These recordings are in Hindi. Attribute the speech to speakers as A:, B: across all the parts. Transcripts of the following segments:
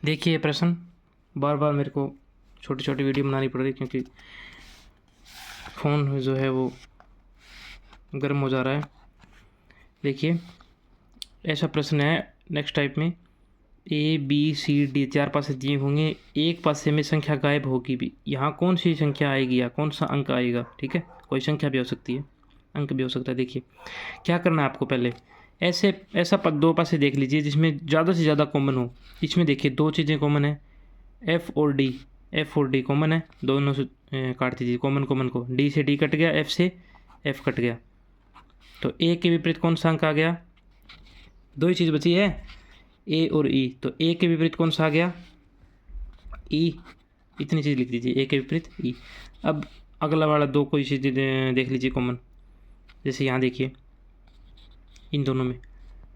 A: देखिए ये प्रश्न बार बार मेरे को छोटी छोटी वीडियो बनानी पड़ रही क्योंकि फ़ोन जो है वो गर्म हो जा रहा है। देखिए ऐसा प्रश्न है नेक्स्ट टाइप में, ए बी सी डी 4 पासे दिए होंगे, एक पासे में संख्या गायब होगी भी, यहाँ कौन सी संख्या आएगी या कौन सा अंक आएगा। ठीक है, कोई संख्या भी हो सकती है, अंक भी हो सकता है। देखिए क्या करना है आपको, पहले ऐसा पद दो पासे देख लीजिए जिसमें ज़्यादा से ज़्यादा कॉमन हो। इसमें देखिए दो चीज़ें कॉमन है, एफ़ और डी कॉमन है, दोनों से काट दीजिए कॉमन को, डी से डी कट गया, एफ़ से एफ़ कट गया, तो ए के विपरीत कौन सा अंक आ गया। दो ही चीज़ बची है, ए और ई, तो ए के विपरीत कौन सा आ गया, ई। इतनी चीज़ लिख दीजिए, ए के विपरीत ई। अब अगला वाला दो कोई चीज़ देख लीजिए कॉमन, जैसे यहाँ देखिए इन दोनों में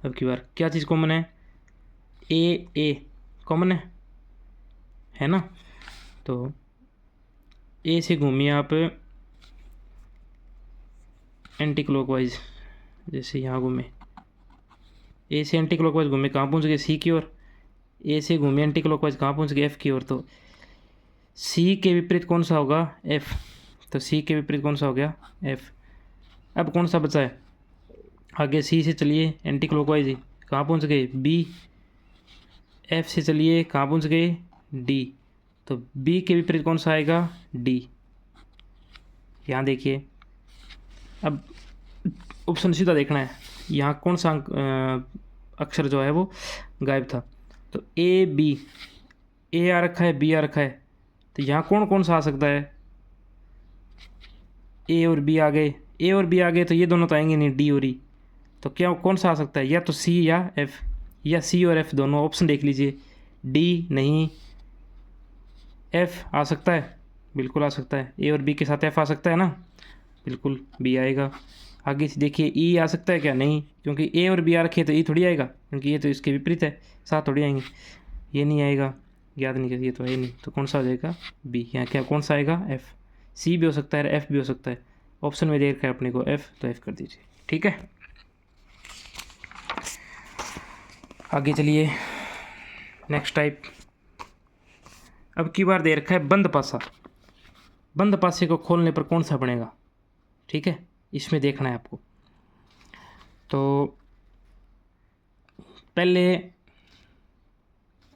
A: अब की बार क्या चीज़ कॉमन है, ए कॉमन है ना। तो ए से घूमिए आप एंटी क्लॉकवाइज, जैसे यहाँ घूमे, ए से एंटी क्लॉकवाइज घूमे, कहाँ पहुँच गए, सी की ओर। ए से घूमे एंटी क्लॉकवाइज, कहाँ पहुँच गए, एफ़ की ओर। तो सी के विपरीत कौन सा होगा, एफ़। तो सी के विपरीत कौन सा हो गया, एफ़। अब कौन सा बचा है, आगे सी से चलिए एंटी क्लॉकवाइज, कहाँ पहुँच गए, बी। एफ़ से चलिए कहाँ पहुँच गए, डी। तो बी के विपरीत कौन सा आएगा, डी। यहाँ देखिए अब ऑप्शन सीधा देखना है, यहाँ कौन सा अक्षर जो है वो गायब था। तो ए बी, ए आ रखा है, बी आ रखा है, तो यहाँ कौन कौन सा आ सकता है, ए और बी आ गए, ए और बी आ गए तो ये दोनों तो आएंगे नहीं, डी और ई। तो क्या कौन सा आ सकता है, या तो सी या एफ़, या सी और एफ़ दोनों। ऑप्शन देख लीजिए, डी नहीं, एफ़ आ सकता है, बिल्कुल आ सकता है, ए और बी के साथ एफ़ आ सकता है ना, बिल्कुल बी आएगा। आगे से देखिए ई आ सकता है क्या, नहीं, क्योंकि ए और बी आ रखे तो ई थोड़ी आएगा, क्योंकि ये तो इसके विपरीत है, साथ थोड़ी आएंगे, ये नहीं आएगा, याद नहीं करिए, तो है नहीं, तो कौन सा हो जाएगा, बी। यहाँ क्या कौन सा आएगा, एफ़। सी भी हो सकता है, एफ़ भी हो सकता है, ऑप्शन में दे रखा है अपने को एफ़, तो एफ़ कर दीजिए। ठीक है, आगे चलिए नेक्स्ट टाइप। अब की बार दे रखा है बंद पासा, बंद पासे को खोलने पर कौन सा बनेगा। ठीक है, इसमें देखना है आपको। तो पहले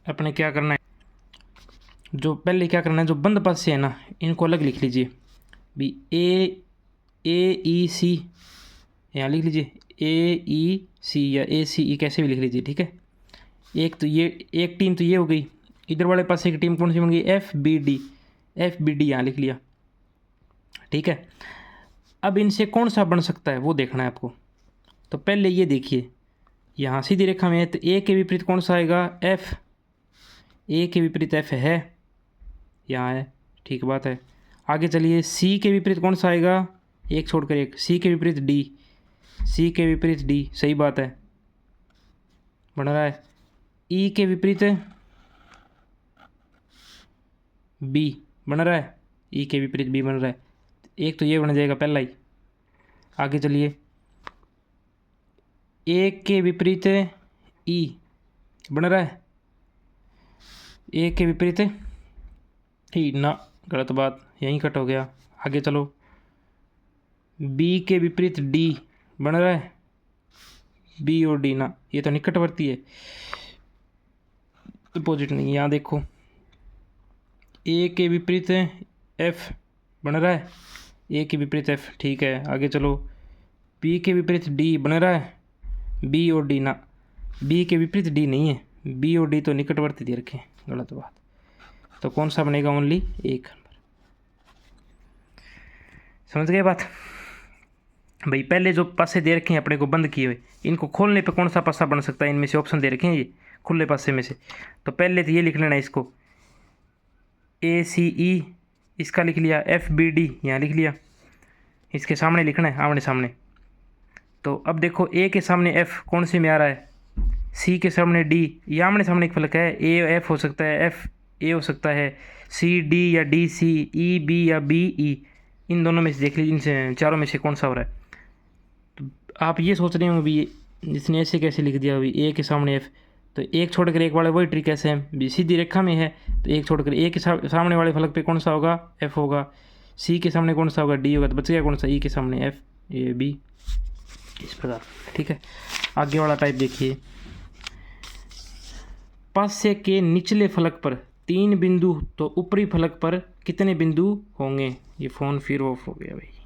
A: अपने क्या करना है, जो बंद पासे है ना, इनको अलग लिख लीजिए भी। ए ई सी यहाँ लिख लीजिए, ए ई सी या ए सी ई, कैसे भी लिख लीजिए। ठीक है, एक तो ये एक टीम तो ये हो गई, इधर वाले पासे की टीम कौन सी बन गई, एफ़ बी डी, यहाँ लिख लिया। ठीक है, अब इनसे कौन सा बन सकता है वो देखना है आपको। तो पहले ये देखिए, यहाँ सीधी रेखा में है, तो ए के विपरीत कौन सा आएगा, एफ़। ए के विपरीत एफ़ है, यहाँ है, ठीक बात है। आगे चलिए, सी के विपरीत कौन सा आएगा, एक छोड़कर एक, सी के विपरीत डी, सी के विपरीत डी, सही बात है, बन रहा है। ई के विपरीत बी बन रहा है, ई के विपरीत बी बन रहा है, एक तो ये बन जाएगा पहला ही। आगे चलिए, ए के विपरीत ई बन रहा है, ए के विपरीत ई ना, गलत बात, यहीं कट हो गया। आगे चलो, बी के विपरीत डी बन रहा है, बी और डी ना, ये तो निकटवर्ती है, अपोजिट नहीं। यहाँ देखो, ए के विपरीत एफ बन रहा है, ए के विपरीत एफ, ठीक है। आगे चलो, बी के विपरीत डी बन रहा है, बी और डी ना, बी के विपरीत डी नहीं है, बी और डी तो निकटवर्ती दे रखे, गलत बात। तो कौन सा बनेगा, ओनली एक। समझ गए बात भाई। पहले जो पासे दे रखे हैं अपने को बंद किए हुए, इनको खोलने पे कौन सा पासा बन सकता है, इनमें से ऑप्शन दे रखे हैं ये खुले पासे में से। तो पहले तो ये लिख लेना, इसको ए सी ई, इसका लिख लिया, एफ बी डी यहाँ लिख लिया, इसके सामने लिखना है, आमने सामने। तो अब देखो, ए के सामने एफ कौन से में आ रहा है, सी के सामने डी, ये आमने सामने एक फलक है, ए एफ हो सकता है, एफ ए हो सकता है, सी डी या डी सी, ई बी या बी ई, इन दोनों में से देख लीजिए, इनसे चारों में से कौन सा हो रहा है। तो आप ये सोच रहे हो भी जिसने ऐसे कैसे लिख दिया अभी, ए के सामने एफ, तो एक छोड़कर एक वाले वही ट्रिक है सेम, बी सीधी रेखा में है तो एक छोड़कर ए के सामने वाले फलक पे कौन सा होगा, एफ होगा, सी के सामने कौन सा होगा, डी होगा, तो बच गया कौन सा, ई के सामने एफ, ए बी, इस प्रकार। ठीक है, आगे वाला टाइप देखिए, पास्य के निचले फलक पर 3 बिंदु तो ऊपरी फलक पर कितने बिंदु होंगे। ये फ़ोन फिर ऑफ हो गया भाई।